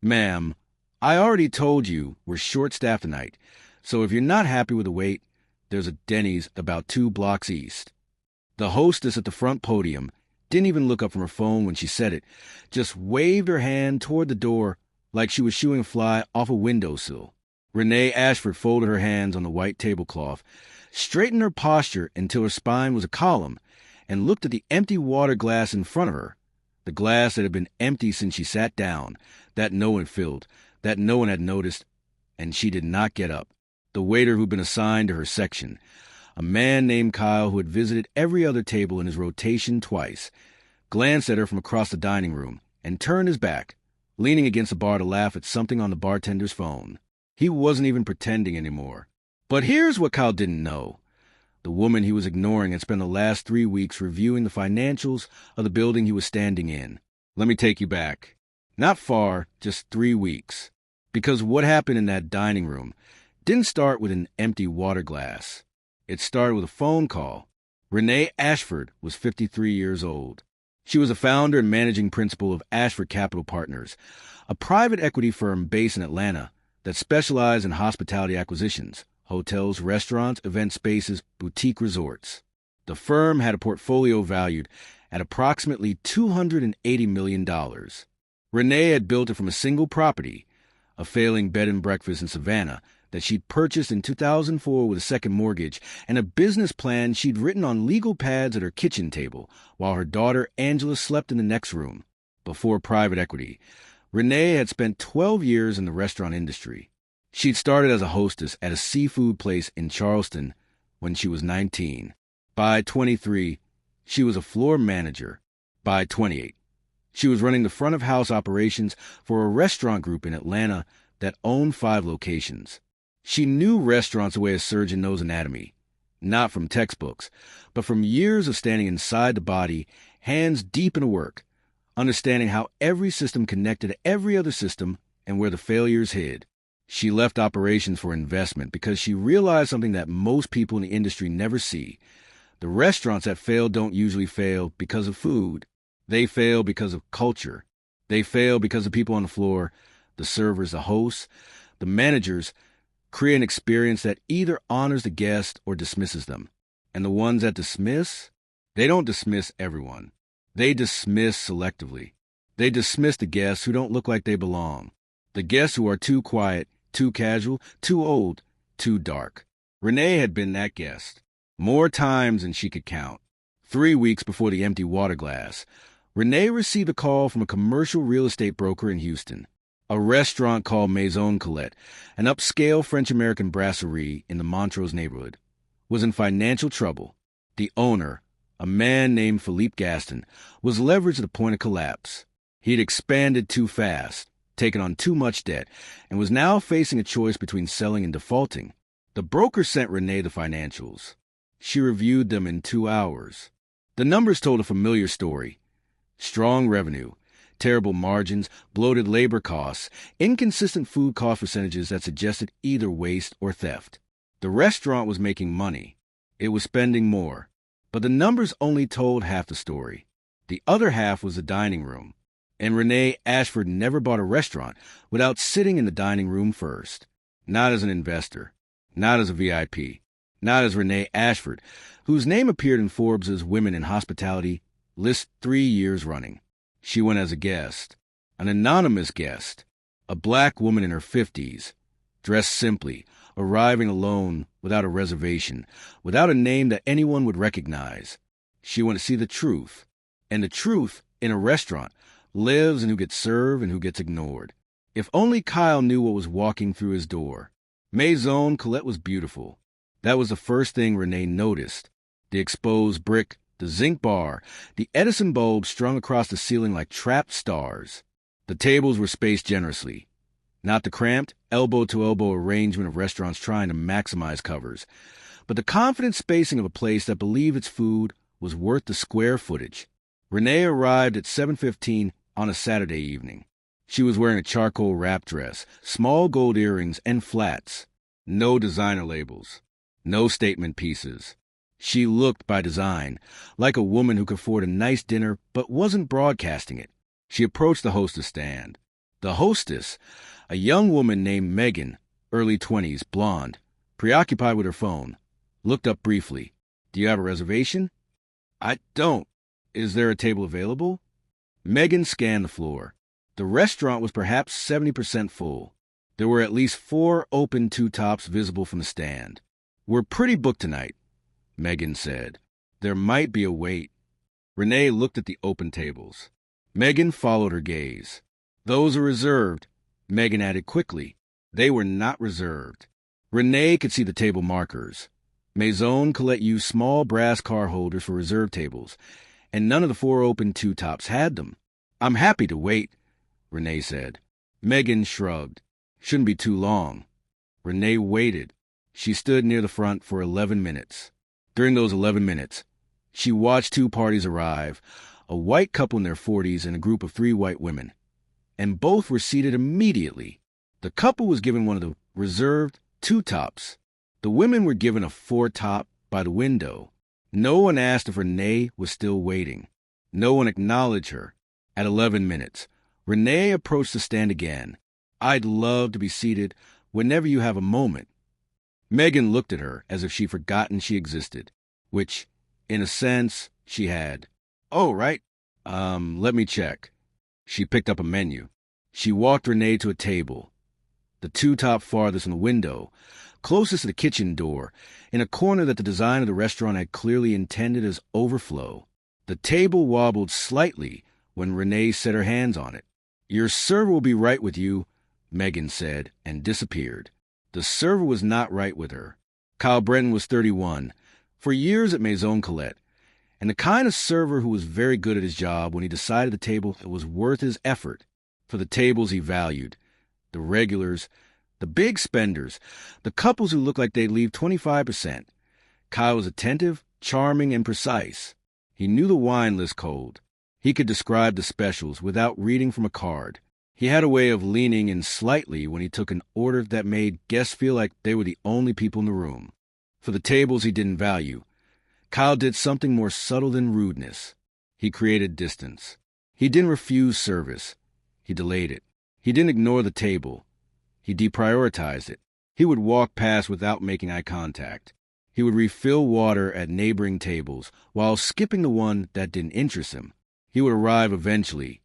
Ma'am, I already told you we're short-staffed tonight, so if you're not happy with the wait, there's a Denny's about 2 blocks east. The hostess at the front podium didn't even look up from her phone when she said it, just waved her hand toward the door like she was shooing a fly off a windowsill. Renee Ashford folded her hands on the white tablecloth, straightened her posture until her spine was a column, and looked at the empty water glass in front of her, the glass that had been empty since she sat down, that no one had filled, that no one had noticed, and she did not get up. The waiter who'd been assigned to her section, a man named Kyle who had visited every other table in his rotation twice, glanced at her from across the dining room and turned his back, leaning against the bar to laugh at something on the bartender's phone. He wasn't even pretending anymore. But here's what Kyle didn't know. The woman he was ignoring had spent the last 3 weeks reviewing the financials of the building he was standing in. Let me take you back. Not far, just 3 weeks. Because what happened in that dining room didn't start with an empty water glass. It started with a phone call. Renee Ashford was 53 years old. She was a founder and managing principal of Ashford Capital Partners, a private equity firm based in Atlanta that specialized in hospitality acquisitions, hotels, restaurants, event spaces, boutique resorts. The firm had a portfolio valued at approximately $280 million. Renee had built it from a single property, a failing bed and breakfast in Savannah, that she'd purchased in 2004 with a second mortgage, and a business plan she'd written on legal pads at her kitchen table while her daughter Angela slept in the next room. Before private equity, Renee had spent 12 years in the restaurant industry. She'd started as a hostess at a seafood place in Charleston when she was 19. By 23, she was a floor manager. By 28, she was running the front-of-house operations for a restaurant group in Atlanta that owned 5 locations. She knew restaurants the way a surgeon knows anatomy, not from textbooks, but from years of standing inside the body, hands deep into work, understanding how every system connected to every other system and where the failures hid. She left operations for investment because she realized something that most people in the industry never see. The restaurants that fail don't usually fail because of food. They fail because of culture. They fail because the people on the floor, the servers, the hosts, the managers, create an experience that either honors the guest or dismisses them. And the ones that dismiss, they don't dismiss everyone. They dismiss selectively. They dismiss the guests who don't look like they belong. The guests who are too quiet, too casual, too old, too dark. Renee had been that guest, more times than she could count. 3 weeks before the empty water glass, Renee received a call from a commercial real estate broker in Houston. A restaurant called Maison Colette, an upscale French-American brasserie in the Montrose neighborhood, was in financial trouble. The owner, a man named Philippe Gaston, was leveraged to the point of collapse. He had expanded too fast, taken on too much debt, and was now facing a choice between selling and defaulting. The broker sent Renee the financials. She reviewed them in 2 hours. The numbers told a familiar story. Strong revenue, terrible margins, bloated labor costs, inconsistent food cost percentages that suggested either waste or theft. The restaurant was making money. It was spending more. But the numbers only told half the story. The other half was the dining room. And Renee Ashford never bought a restaurant without sitting in the dining room first. Not as an investor. Not as a VIP. Not as Renee Ashford, whose name appeared in Forbes' Women in Hospitality list 3 years running. She went as a guest, an anonymous guest, a black woman in her 50s, dressed simply, arriving alone, without a reservation, without a name that anyone would recognize. She went to see the truth, and the truth, in a restaurant, lives in who gets served and who gets ignored. If only Kyle knew what was walking through his door. Maison Colette was beautiful. That was the first thing Renee noticed. The exposed brick, the zinc bar, the Edison bulb strung across the ceiling like trapped stars. The tables were spaced generously. Not the cramped, elbow-to-elbow arrangement of restaurants trying to maximize covers, but the confident spacing of a place that believed its food was worth the square footage. Renee arrived at 7:15 on a Saturday evening. She was wearing a charcoal wrap dress, small gold earrings, and flats. No designer labels. No statement pieces. She looked, by design, like a woman who could afford a nice dinner but wasn't broadcasting it. She approached the hostess stand. The hostess, a young woman named Megan, early 20s, blonde, preoccupied with her phone, looked up briefly. "Do you have a reservation?" "I don't. Is there a table available?" Megan scanned the floor. The restaurant was perhaps 70% full. There were at least 4 open two-tops visible from the stand. "We're pretty booked tonight," Megan said. "There might be a wait." Renee looked at the open tables. Megan followed her gaze. "Those are reserved," Megan added quickly. They were not reserved. Renee could see the table markers. Maison Colette used small brass car holders for reserved tables, and none of the 4 open two-tops had them. "I'm happy to wait," Renee said. Megan shrugged. "Shouldn't be too long." Renee waited. She stood near the front for 11 minutes. During those 11 minutes, she watched 2 parties arrive, a white couple in their 40s and a group of 3 white women, and both were seated immediately. The couple was given one of the reserved two-tops. The women were given a 4-top by the window. No one asked if Renee was still waiting. No one acknowledged her. At 11 minutes, Renee approached the stand again. "I'd love to be seated whenever you have a moment." Megan looked at her as if she'd forgotten she existed, which, in a sense, she had. "Oh, right. Let me check." She picked up a menu. She walked Renee to a table, the two-top farthest from the window, closest to the kitchen door, in a corner that the design of the restaurant had clearly intended as overflow. The table wobbled slightly when Renee set her hands on it. "Your server will be right with you," Megan said, and disappeared. The server was not right with her. Kyle Brenton was 31, for years at Maison Colette, and the kind of server who was very good at his job when he decided the table was worth his effort. For the tables he valued, the regulars, the big spenders, the couples who looked like they'd leave 25%. Kyle was attentive, charming, and precise. He knew the wine list cold. He could describe the specials without reading from a card. He had a way of leaning in slightly when he took an order that made guests feel like they were the only people in the room. For the tables he didn't value, Kyle did something more subtle than rudeness. He created distance. He didn't refuse service. He delayed it. He didn't ignore the table. He deprioritized it. He would walk past without making eye contact. He would refill water at neighboring tables while skipping the one that didn't interest him. He would arrive eventually,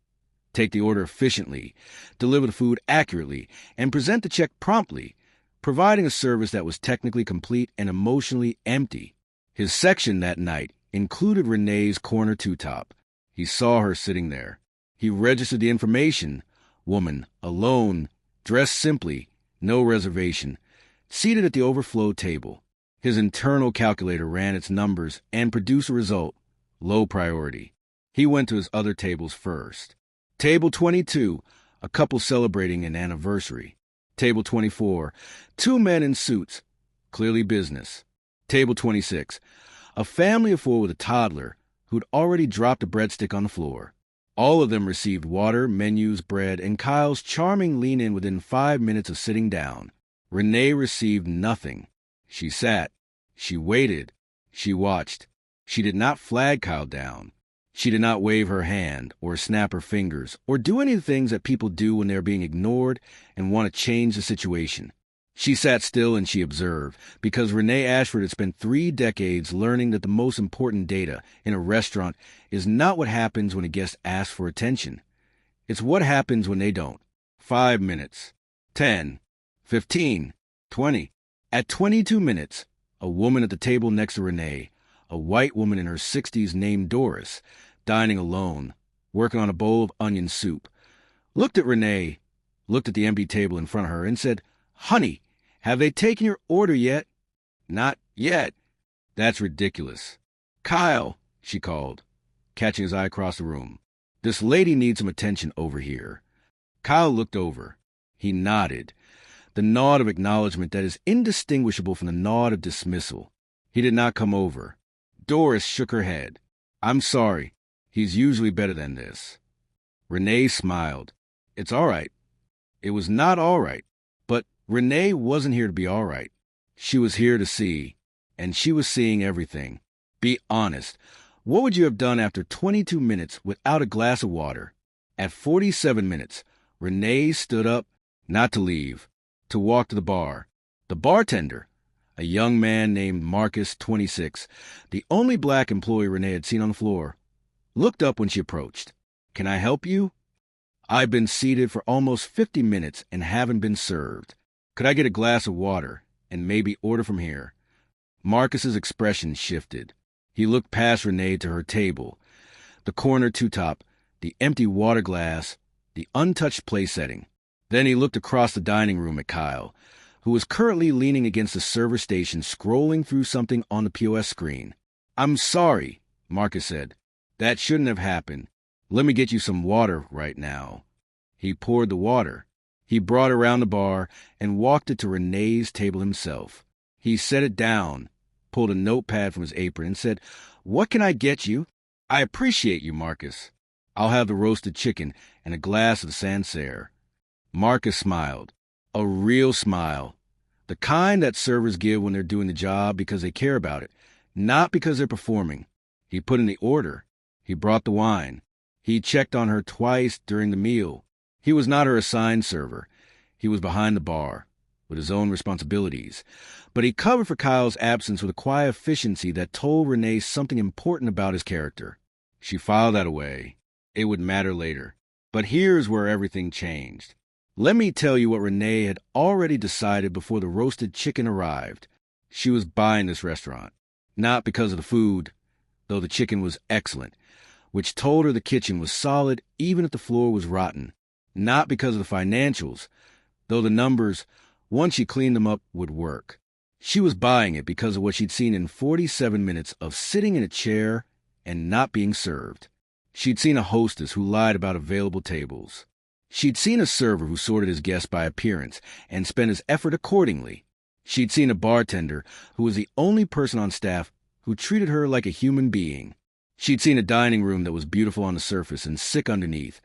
take the order efficiently, deliver the food accurately, and present the check promptly, providing a service that was technically complete and emotionally empty. His section that night included Renee's corner two-top. He saw her sitting there. He registered the information. Woman, alone, dressed simply, no reservation, seated at the overflow table. His internal calculator ran its numbers and produced a result, low priority. He went to his other tables first. Table 22, a couple celebrating an anniversary. Table 24, 2 men in suits, clearly business. Table 26, a family of 4 with a toddler who'd already dropped a breadstick on the floor. All of them received water, menus, bread, and Kyle's charming lean-in within 5 minutes of sitting down. Renee received nothing. She sat. She waited. She watched. She did not flag Kyle down. She did not wave her hand or snap her fingers or do any of the things that people do when they're being ignored and want to change the situation. She sat still and she observed, because Renee Ashford had spent 3 decades learning that the most important data in a restaurant is not what happens when a guest asks for attention. It's what happens when they don't. 5 minutes, 10, 15, 20. At 22 minutes, a woman at the table next to Renee, a white woman in her 60s named Doris, dining alone, working on a bowl of onion soup, looked at Renee, looked at the empty table in front of her, and said, "Honey, have they taken your order yet?" "Not yet." "That's ridiculous." "Kyle," she called, catching his eye across the room. "This lady needs some attention over here." Kyle looked over. He nodded, the nod of acknowledgement that is indistinguishable from the nod of dismissal. He did not come over. Doris shook her head. "I'm sorry. He's usually better than this." Renee smiled. "It's all right." It was not all right, but Renee wasn't here to be all right. She was here to see, and she was seeing everything. Be honest. What would you have done after 22 minutes without a glass of water? At 47 minutes, Renee stood up, not to leave, to walk to the bar. The bartender, a young man named Marcus, 26, the only black employee Renee had seen on the floor, looked up when she approached. "Can I help you?" "I've been seated for almost 50 minutes and haven't been served. Could I get a glass of water and maybe order from here?" Marcus's expression shifted. He looked past Renee to her table, the corner two-top, the empty water glass, the untouched place setting. Then he looked across the dining room at Kyle, who was currently leaning against the server station scrolling through something on the POS screen. "I'm sorry," Marcus said. "That shouldn't have happened. Let me get you some water right now." He poured the water. He brought it around the bar and walked it to Renee's table himself. He set it down, pulled a notepad from his apron, and said, "What can I get you?" "I appreciate you, Marcus. I'll have the roasted chicken and a glass of Sancerre." Marcus smiled. A real smile. The kind that servers give when they're doing the job because they care about it, not because they're performing. He put in the order. He brought the wine. He checked on her twice during the meal. He was not her assigned server. He was behind the bar, with his own responsibilities. But he covered for Kyle's absence with a quiet efficiency that told Renee something important about his character. She filed that away. It would matter later. But here's where everything changed. Let me tell you what Renee had already decided before the roasted chicken arrived. She was buying this restaurant. Not because of the food, though the chicken was excellent, which told her the kitchen was solid even if the floor was rotten. Not because of the financials, though the numbers, once she cleaned them up, would work. She was buying it because of what she'd seen in 47 minutes of sitting in a chair and not being served. She'd seen a hostess who lied about available tables. She'd seen a server who sorted his guests by appearance and spent his effort accordingly. She'd seen a bartender who was the only person on staff who treated her like a human being. She'd seen a dining room that was beautiful on the surface and sick underneath.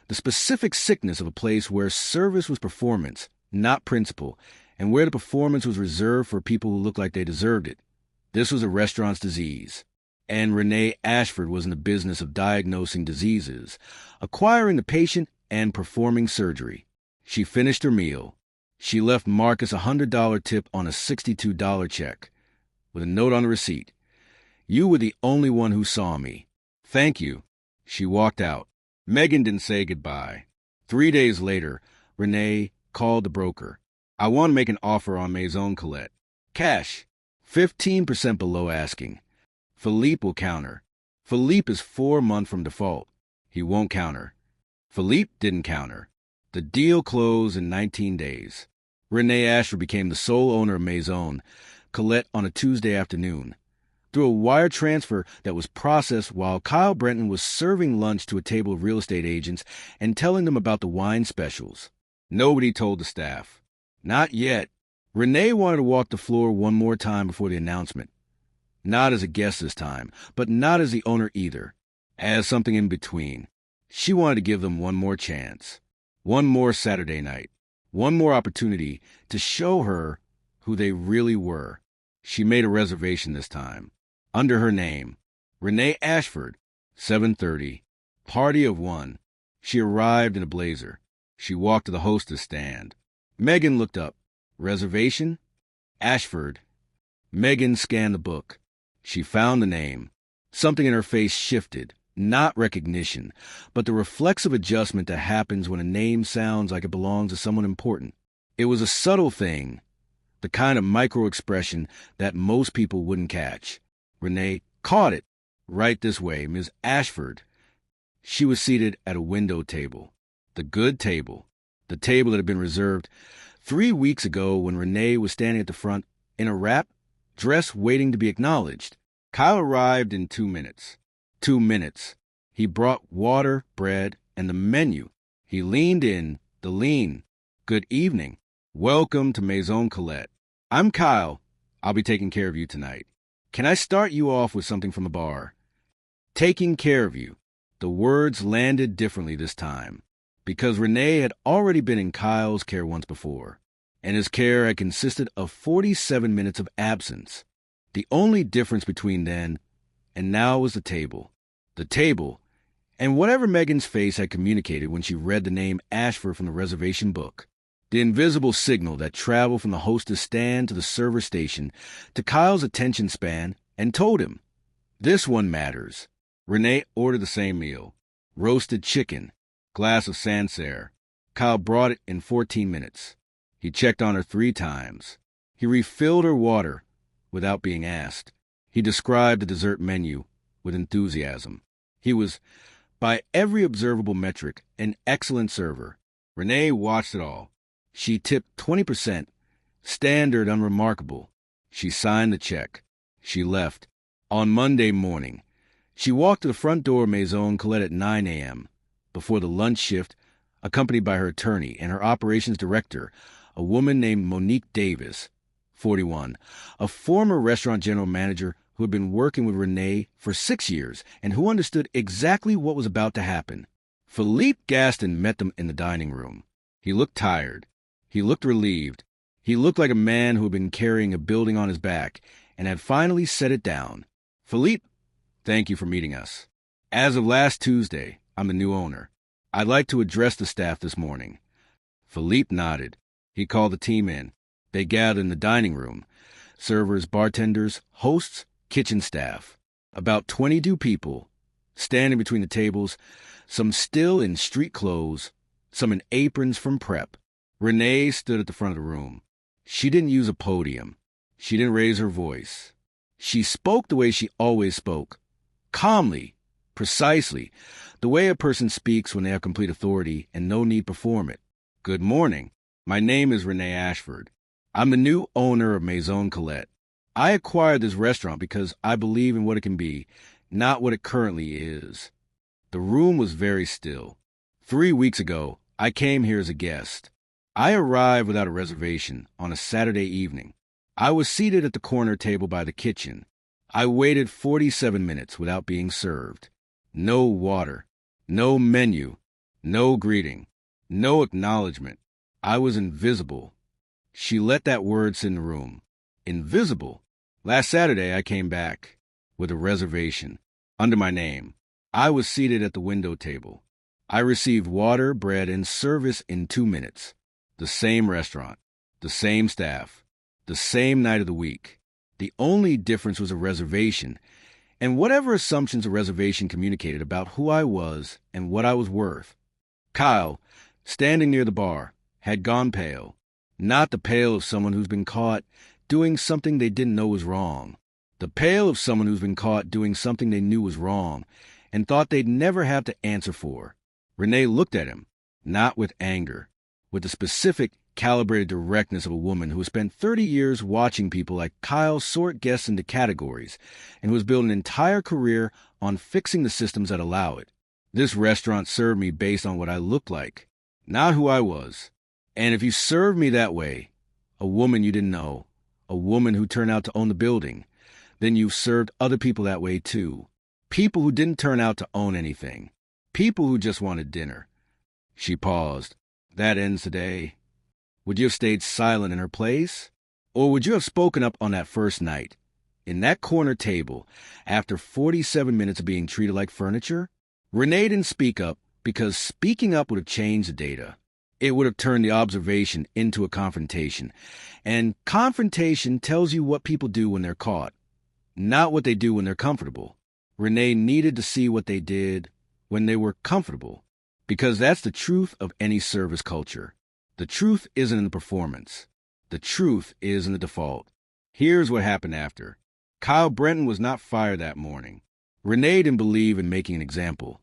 The specific sickness of a place where service was performance, not principle, and where the performance was reserved for people who looked like they deserved it. This was a restaurant's disease. And Renee Ashford was in the business of diagnosing diseases, acquiring the patient, and performing surgery. She finished her meal. She left Marcus a $100 tip on a $62 check, with a note on the receipt. "You were the only one who saw me. Thank you." She walked out. Megan didn't say goodbye. 3 days later, Renee called the broker. "I want to make an offer on Maison Colette. Cash, 15% below asking. Philippe will counter. Philippe is 4 months from default. He won't counter." Philippe didn't counter. The deal closed in 19 days. Renee Ashford became the sole owner of Maison Colette on a Tuesday afternoon, through a wire transfer that was processed while Kyle Brenton was serving lunch to a table of real estate agents and telling them about the wine specials. Nobody told the staff. Not yet. Renee wanted to walk the floor one more time before the announcement. Not as a guest this time, but not as the owner either. As something in between. She wanted to give them one more chance. One more Saturday night. One more opportunity to show her who they really were. She made a reservation this time. Under her name. Renee Ashford, 7:30. Party of one. She arrived in a blazer. She walked to the hostess stand. Megan looked up. Reservation? Ashford. Megan scanned the book. She found the name. Something in her face shifted. Not recognition, but the reflexive adjustment that happens when a name sounds like it belongs to someone important. It was a subtle thing, the kind of micro-expression that most people wouldn't catch. Renee caught it. Right this way, Ms. Ashford. She was seated at a window table. The good table. The table that had been reserved 3 weeks ago when Renee was standing at the front in a wrap, dress waiting to be acknowledged. Kyle arrived in 2 minutes. 2 minutes. He brought water, bread, and the menu. He leaned in, the lean. "Good evening. Welcome to Maison Colette. I'm Kyle. I'll be taking care of you tonight. Can I start you off with something from the bar?" Taking care of you. The words landed differently this time, because Renee had already been in Kyle's care once before, and his care had consisted of 47 minutes of absence. The only difference between then and now was the table. The table, and whatever Megan's face had communicated when she read the name Ashford from the reservation book. The invisible signal that traveled from the hostess stand to the server station to Kyle's attention span and told him, "This one matters." Renee ordered the same meal. Roasted chicken, glass of Sancerre. Kyle brought it in 14 minutes. He checked on her 3 times. He refilled her water without being asked. He described the dessert menu with enthusiasm. He was, by every observable metric, an excellent server. Renee watched it all. She tipped 20%, standard unremarkable. She signed the check. She left. On Monday morning, she walked to the front door of Maison Colette at 9 a.m. before the lunch shift, accompanied by her attorney and her operations director, a woman named Monique Davis, 41, a former restaurant general manager who had been working with Renee for 6 years and who understood exactly what was about to happen. Philippe Gaston met them in the dining room. He looked tired. He looked relieved. He looked like a man who had been carrying a building on his back and had finally set it down. "Philippe, thank you for meeting us. As of last Tuesday, I'm the new owner. I'd like to address the staff this morning." Philippe nodded. He called the team in. They gathered in the dining room. Servers, bartenders, hosts, kitchen staff. About 22 people, standing between the tables, some still in street clothes, some in aprons from prep. Renee stood at the front of the room. She didn't use a podium. She didn't raise her voice. She spoke the way she always spoke. Calmly, precisely, the way a person speaks when they have complete authority and no need to perform it. "Good morning. My name is Renee Ashford. I'm the new owner of Maison Colette. I acquired this restaurant because I believe in what it can be, not what it currently is." The room was very still. 3 weeks ago, I came here as a guest. I arrived without a reservation on a Saturday evening. I was seated at the corner table by the kitchen. I waited 47 minutes without being served. No water, no menu, no greeting, no acknowledgement. I was invisible. She let that word sit in the room. Invisible. Last Saturday, I came back with a reservation under my name. I was seated at the window table. I received water, bread, and service in 2 minutes. The same restaurant, the same staff, the same night of the week. The only difference was a reservation, and whatever assumptions a reservation communicated about who I was and what I was worth. Kyle, standing near the bar, had gone pale. Not the pale of someone who's been caught doing something they didn't know was wrong. The pale of someone who's been caught doing something they knew was wrong and thought they'd never have to answer for. Renee looked at him, not with anger, with the specific, calibrated directness of a woman who has spent 30 years watching people like Kyle sort guests into categories and who has built an entire career on fixing the systems that allow it. This restaurant served me based on what I looked like, not who I was. And if you served me that way, a woman you didn't know, a woman who turned out to own the building, then you've served other people that way too. People who didn't turn out to own anything. People who just wanted dinner. She paused. "That ends today." Would you have stayed silent in her place? Or would you have spoken up on that first night, in that corner table, after 47 minutes of being treated like furniture? Renee didn't speak up because speaking up would have changed the data. It would have turned the observation into a confrontation. And confrontation tells you what people do when they're caught, not what they do when they're comfortable. Renee needed to see what they did when they were comfortable, because that's the truth of any service culture. The truth isn't in the performance. The truth is in the default. Here's what happened after. Kyle Brenton was not fired that morning. Renee didn't believe in making an example.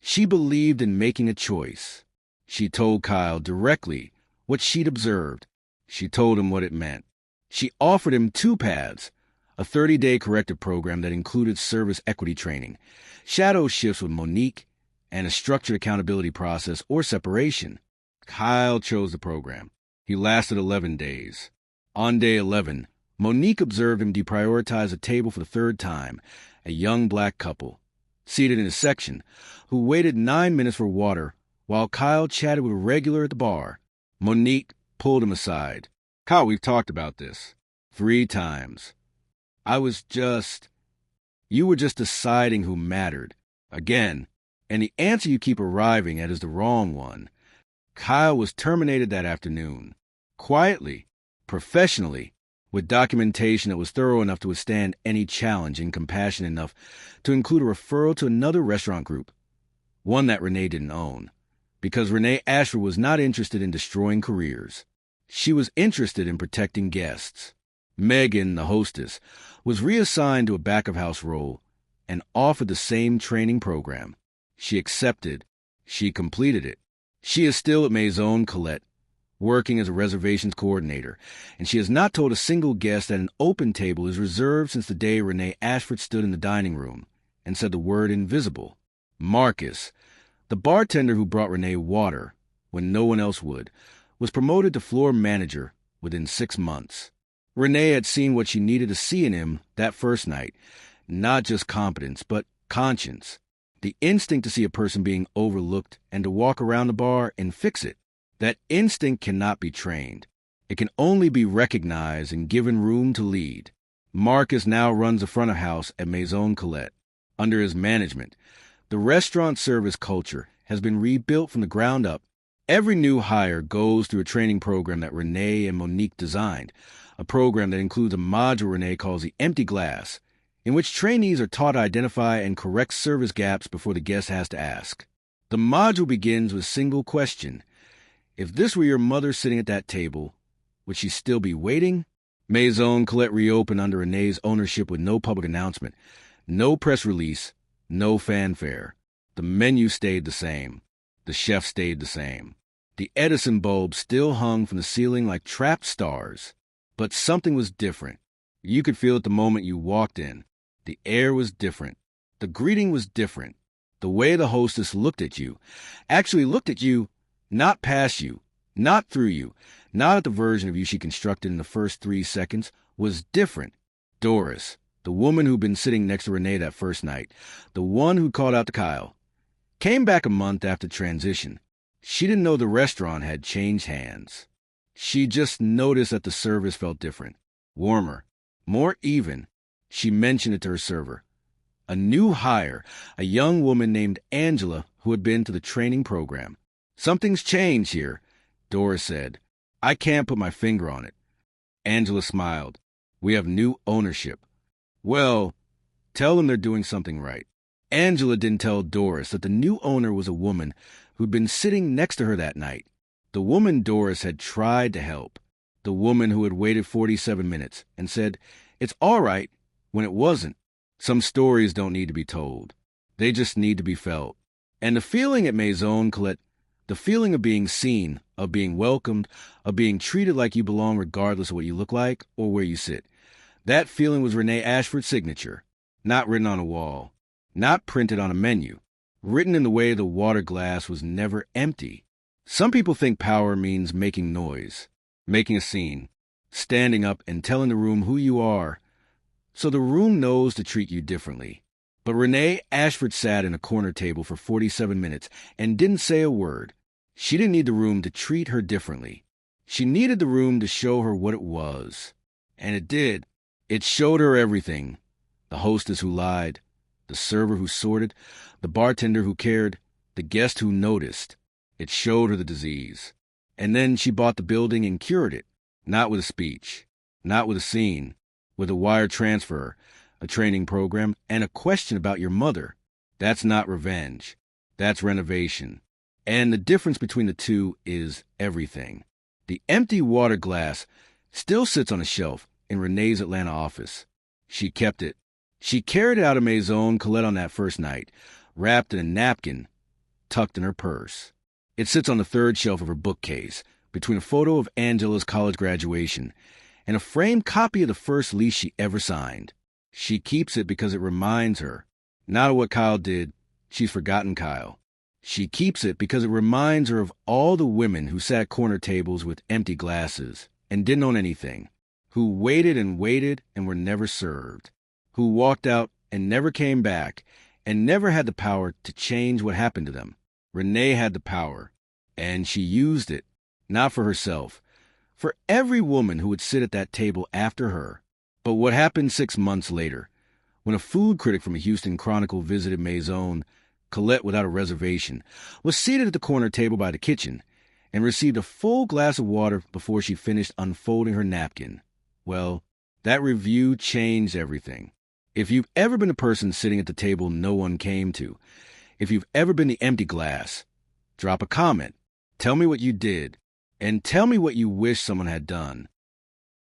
She believed in making a choice. She told Kyle directly what she'd observed. She told him what it meant. She offered him 2 paths, a 30-day corrective program that included service equity training, shadow shifts with Monique, and a structured accountability process or separation. Kyle chose the program. He lasted 11 days. On day 11, Monique observed him deprioritize a table for the 3rd time, a young black couple, seated in a section, who waited 9 minutes for water while Kyle chatted with a regular at the bar. Monique pulled him aside. "Kyle, we've talked about this 3 times. You were just deciding who mattered. Again, And the answer you keep arriving at is the wrong one. Kyle was terminated that afternoon. Quietly, professionally, with documentation that was thorough enough to withstand any challenge and compassionate enough to include a referral to another restaurant group, one that Renee didn't own, because Renee Ashford was not interested in destroying careers. She was interested in protecting guests. Megan, the hostess, was reassigned to a back-of-house role and offered the same training program. She accepted. She completed it. She is still at Maison Colette, working as a reservations coordinator, and she has not told a single guest that an open table is reserved since the day Renee Ashford stood in the dining room and said the word invisible. Marcus, the bartender who brought Renee water when no one else would, was promoted to floor manager within 6 months. Renee had seen what she needed to see in him that first night, not just competence, but conscience. The instinct to see a person being overlooked and to walk around the bar and fix it. That instinct cannot be trained. It can only be recognized and given room to lead. Marcus now runs the front of house at Maison Colette. Under his management, the restaurant service culture has been rebuilt from the ground up. Every new hire goes through a training program that Renee and Monique designed, a program that includes a module Renee calls the empty glass, in which trainees are taught to identify and correct service gaps before the guest has to ask. The module begins with a single question. If this were your mother sitting at that table, would she still be waiting? Maison Colette reopened under Renee's ownership with no public announcement, no press release, no fanfare. The menu stayed the same. The chef stayed the same. The Edison bulb still hung from the ceiling like trapped stars. But something was different. You could feel it the moment you walked in. The air was different. The greeting was different. The way the hostess looked at you, actually looked at you, not past you, not through you, not at the version of you she constructed in the first 3 seconds, was different. Doris, the woman who'd been sitting next to Renee that first night, the one who called out to Kyle, came back a month after transition. She didn't know the restaurant had changed hands. She just noticed that the service felt different, warmer, more even. She mentioned it to her server. A new hire, a young woman named Angela who had been to the training program. Something's changed here, Doris said. I can't put my finger on it. Angela smiled. We have new ownership. Well, tell them they're doing something right. Angela didn't tell Doris that the new owner was a woman who'd been sitting next to her that night. The woman Doris had tried to help. The woman who had waited 47 minutes and said, it's all right, when it wasn't. Some stories don't need to be told. They just need to be felt. And the feeling at Maison Colette, the feeling of being seen, of being welcomed, of being treated like you belong regardless of what you look like or where you sit, that feeling was Renee Ashford's signature, not written on a wall, not printed on a menu, written in the way the water glass was never empty. Some people think power means making noise, making a scene, standing up and telling the room who you are, so the room knows to treat you differently. But Renee Ashford sat in a corner table for 47 minutes and didn't say a word. She didn't need the room to treat her differently. She needed the room to show her what it was. And it did. It showed her everything. The hostess who lied, the server who sorted, the bartender who cared, the guest who noticed. It showed her the disease. And then she bought the building and cured it, not with a speech, not with a scene, with a wire transfer, a training program, and a question about your mother. That's not revenge. That's renovation. And the difference between the two is everything. The empty water glass still sits on a shelf in Renee's Atlanta office. She kept it. She carried it out of Maison Colette on that first night, wrapped in a napkin, tucked in her purse. It sits on the third shelf of her bookcase, between a photo of Angela's college graduation and a framed copy of the first lease she ever signed. She keeps it because it reminds her, not of what Kyle did. She's forgotten Kyle. She keeps it because it reminds her of all the women who sat at corner tables with empty glasses and didn't own anything, who waited and were never served, who walked out and never came back and never had the power to change what happened to them. Renee had the power, and she used it, not for herself, for every woman who would sit at that table after her. But what happened 6 months later, when a food critic from a Houston Chronicle visited Maison, Colette, without a reservation, was seated at the corner table by the kitchen and received a full glass of water before she finished unfolding her napkin. Well, that review changed everything. If you've ever been the person sitting at the table no one came to, if you've ever been the empty glass, drop a comment. Tell me what you did, and tell me what you wish someone had done.